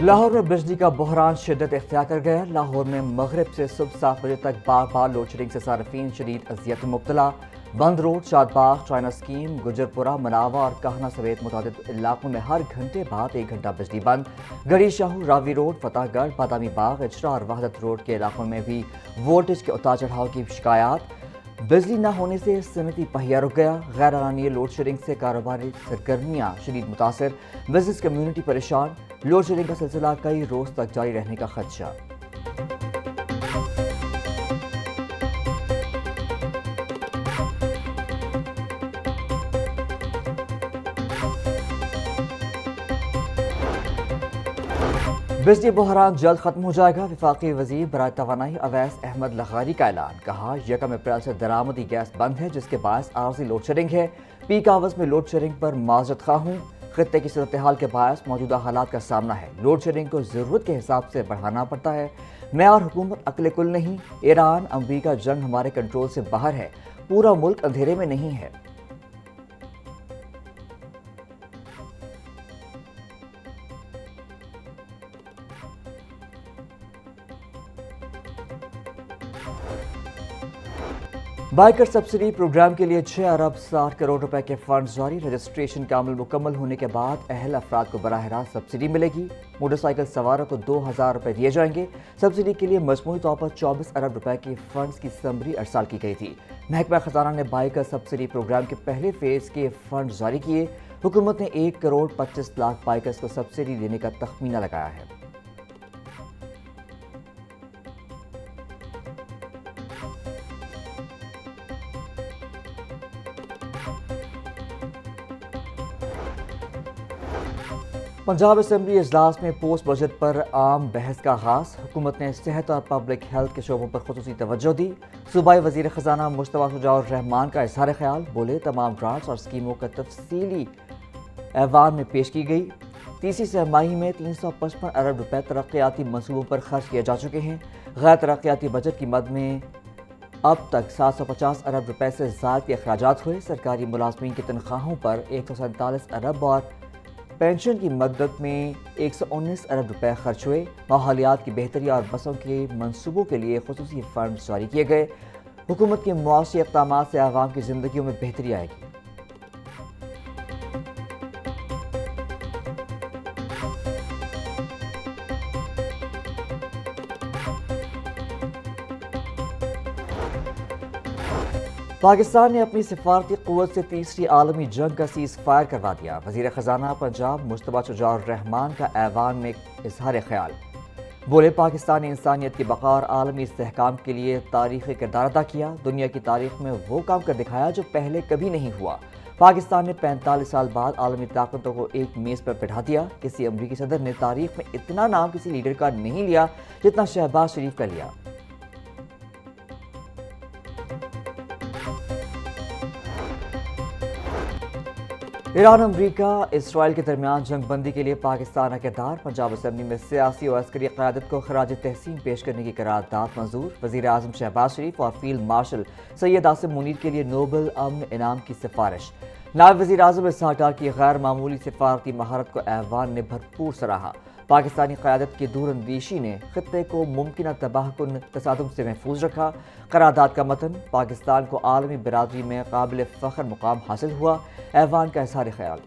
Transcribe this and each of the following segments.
لاہور میں بجلی کا بحران شدت اختیار کر گیا۔ لاہور میں مغرب سے صبح 7 بجے تک بار بار لوڈ شیڈنگ سے صارفین شدید اذیت میں مبتلا۔ بند روڈ، شاد باغ، چائنا اسکیم، گجرپورہ، مناوا اور کہنا سمیت متعدد علاقوں میں ہر گھنٹے بعد 1 گھنٹہ بجلی بند۔ گڑھی شاہو، راوی روڈ، فتح گڑھ، بادامی باغ، اچرا اور وحدت روڈ کے علاقوں میں بھی وولٹیج کے اتار چڑھاؤ کی شکایات۔ بجلی نہ ہونے سے صنعتی پہیہ رک گیا۔ غیر اعلانیہ لوڈ شیڈنگ سے کاروباری سرگرمیاں شدید متاثر، بزنس کمیونٹی پریشان۔ لوڈ شیڈنگ کا سلسلہ کئی روز تک جاری رہنے کا خدشہ۔ بجلی بحران جلد ختم ہو جائے گا۔ وفاقی وزیر برائے توانائی اویس احمد لغاری کا اعلان۔ کہا، 1 اپریل سے درآمدی گیس بند ہے جس کے باعث عارضی لوڈ شیڈنگ ہے۔ پیک آورز میں لوڈ شیڈنگ پر معذرت خواہ ہوں۔ خطے کی صورتحال کے باعث موجودہ حالات کا سامنا ہے۔ لوڈ شیڈنگ کو ضرورت کے حساب سے بڑھانا پڑتا ہے۔ میں اور حکومت عقل کل نہیں۔ ایران امریکہ جنگ ہمارے کنٹرول سے باہر ہے۔ پورا ملک اندھیرے میں نہیں ہے۔ بائیکر سبسڈی پروگرام کے لیے 6 ارب 60 کروڑ روپے کے فنڈز جاری۔ رجسٹریشن کا عمل مکمل ہونے کے بعد اہل افراد کو براہ راست سبسڈی ملے گی۔ موٹر سائیکل سواروں کو 2000 روپے دیے جائیں گے۔ سبسڈی کے لیے مجموعی طور پر 24 ارب روپے کی فنڈز کی سمری ارسال کی گئی تھی۔ محکمہ خزانہ نے بائیکر سبسڈی پروگرام کے پہلے فیز کے فنڈز جاری کیے۔ حکومت نے 1 کروڑ 25 لاکھ بائیکرز کو سبسڈی دینے کا تخمینہ لگایا ہے۔ پنجاب اسمبلی اجلاس میں پوسٹ بجٹ پر عام بحث کا آغاز۔ حکومت نے صحت اور پبلک ہیلتھ کے شعبوں پر خصوصی توجہ دی۔ صوبائی وزیر خزانہ مشتبہ شجاع الرحمان کا اظہار خیال۔ بولے، تمام گرانٹس اور اسکیموں کا تفصیلی ایوان میں پیش کی گئی۔ تیسری سرماہی میں 355 ارب روپے ترقیاتی منصوبوں پر خرچ کیے جا چکے ہیں۔ غیر ترقیاتی بجٹ کی مد میں اب تک 750 ارب روپے سے زائد کے اخراجات ہوئے۔ سرکاری ملازمین کی تنخواہوں پر 147 ارب اور پینشن کی مدت میں 119 ارب روپے خرچ ہوئے۔ ماحولیات کی بہتری اور بسوں کے منصوبوں کے لیے خصوصی فنڈ جاری کیے گئے۔ حکومت کے معاشی اقدامات سے عوام کی زندگیوں میں بہتری آئے گی۔ پاکستان نے اپنی سفارتی قوت سے تیسری عالمی جنگ کا سیز فائر کروا دیا۔ وزیر خزانہ پنجاب مشتبہ شجاع الرحمان کا ایوان میں اظہار خیال۔ بولے، پاکستان نے انسانیت کی بقا اور عالمی استحکام کے لیے تاریخی کردار ادا کیا۔ دنیا کی تاریخ میں وہ کام کر دکھایا جو پہلے کبھی نہیں ہوا۔ پاکستان نے 45 سال بعد عالمی طاقتوں کو ایک میز پر بٹھا دیا۔ کسی امریکی صدر نے تاریخ میں اتنا نام کسی لیڈر کا نہیں لیا جتنا شہباز شریف کا لیا۔ ایران امریکہ اسرائیل کے درمیان جنگ بندی کے لیے پاکستان کا کردار۔ پنجاب اسمبلی میں سیاسی اور عسکری قیادت کو خراج تحسین پیش کرنے کی قرارداد منظور۔ وزیر اعظم شہباز شریف اور فیلڈ مارشل سید عاصم منیر کے لیے نوبل امن انعام کی سفارش۔ نائب وزیر اعظم اسحاق ڈار کی غیر معمولی سفارتی مہارت کو ایوان نے بھرپور سراہا۔ پاکستانی قیادت کی دور اندیشی نے خطے کو ممکنہ تباہ کن تصادم سے محفوظ رکھا۔ قرارداد کا متن، پاکستان کو عالمی برادری میں قابل فخر مقام حاصل ہوا۔ ایوان کا اظہار خیال۔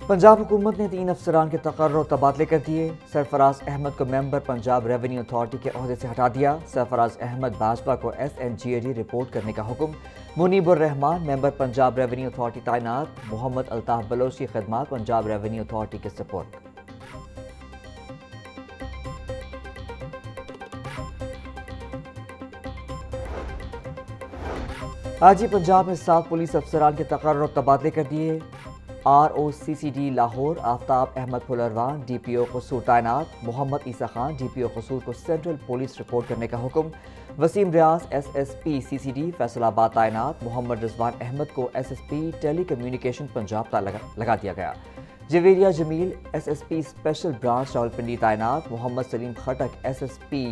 پنجاب حکومت نے 3 افسران کے تقرر و تبادلے کر دیے۔ سرفراز احمد کو ممبر پنجاب ریونیو اتھارٹی کے عہدے سے ہٹا دیا۔ سرفراز احمد باجپا کو SNGAD رپورٹ کرنے کا حکم۔ منیب الرحمان ممبر پنجاب ریونیو اتھارٹی تعینات۔ محمد الطاف بلوچ کی خدمات پنجاب ریونیو اتھارٹی کے سپرد۔ آج ہی پنجاب میں 7 پولیس افسران کے تقرر و تبادلے کر دیے۔ ROCCD لاہور آفتاب احمد پھلروان DPO قصور تعینات۔ محمد عیسیٰ خان DPO قصور کو سینٹرل پولیس رپورٹ کرنے کا حکم۔ وسیم ریاض SSP CCD فیصل آباد تعینات۔ محمد رضوان احمد کو SSP ٹیلی کمیونیکیشن پنجاب لگا دیا گیا۔ جویریہ جمیل SSP اسپیشل برانچ راولپنڈی تعینات۔ محمد سلیم خٹک SSP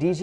DG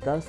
10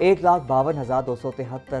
1,52,273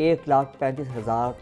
1,35,000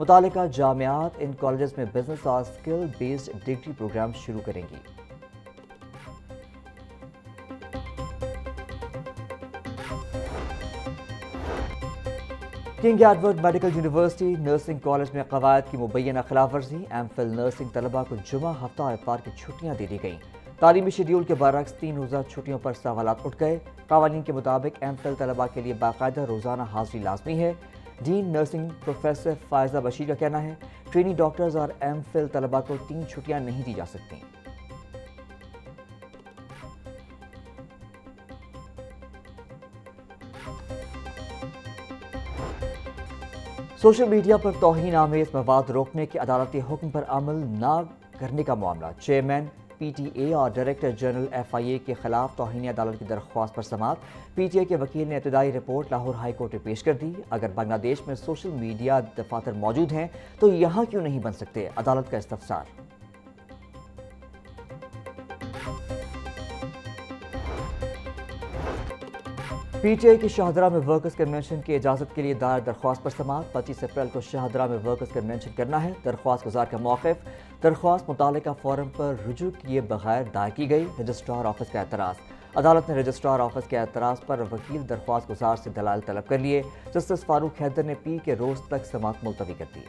متعلقہ جامعات ان کالجز میں بزنس اور اسکل بیسڈ ڈگری پروگرام شروع کریں گی۔ King Edward medical university nursing college میں قواعد کی مبینہ خلاف ورزی، ایم فل نرسنگ طلباء کو جمعہ، ہفتہ اور اتوار کی چھٹیاں دے دی گئیں۔ تعلیمی شیڈول کے برعکس 3 روزہ چھٹیوں پر سوالات اٹھ گئے۔ قوانین کے مطابق ایم فل طلباء کے لیے باقاعدہ روزانہ حاضری لازمی ہے۔ ڈین نرسنگ پروفیسر فائزہ بشیر کا کہنا ہے ٹرینی ڈاکٹرز اور ایم فل طلباء کو 3 چھٹیاں نہیں دی جا سکتیں۔ سوشل میڈیا پر توہین آمیز مواد روکنے کے عدالتی حکم پر عمل نہ کرنے کا معاملہ، چیئرمین پی ٹی اے اور ڈائریکٹر جنرل ایف آئی اے کے خلاف توہین عدالت کی درخواست پر سماعت۔ پی ٹی اے کے وکیل نے ابتدائی رپورٹ لاہور ہائی کورٹ میں پیش کر دی۔ اگر بنگلہ دیش میں سوشل میڈیا دفاتر موجود ہیں تو یہاں کیوں نہیں بن سکتے؟ عدالت کا استفسار۔ پی ٹی آئی کی شاہدرہ میں ورکرز کنونشن کی اجازت کے لیے دائر درخواست پر سماعت۔ 25 اپریل کو شاہدرہ میں ورکرز کنونشن کرنا ہے۔ درخواست گزار کا موقف، درخواست متعلقہ فورم پر رجوع کیے بغیر دائر کی گئی، رجسٹرار آفس کا اعتراض۔ عدالت نے رجسٹرار آفس کے اعتراض پر وکیل درخواست گزار سے دلائل طلب کر لیے۔ جسٹس فاروق حیدر نے پیر کے روز تک سماعت ملتوی کر دی۔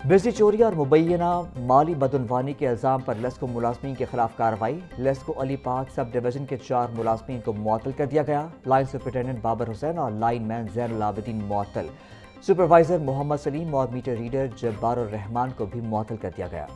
بجلی چوری اور مبینہ مالی بدعنوانی کے الزام پر لیسکو ملازمین کے خلاف کارروائی۔ لیسکو علی پاک سب ڈویژن کے 4 ملازمین کو معطل کر دیا گیا۔ لائن سپرنٹینڈنٹ بابر حسین اور لائن مین زین العابدین معطل۔ سپروائزر محمد سلیم اور میٹر ریڈر جبار الرحمان کو بھی معطل کر دیا گیا۔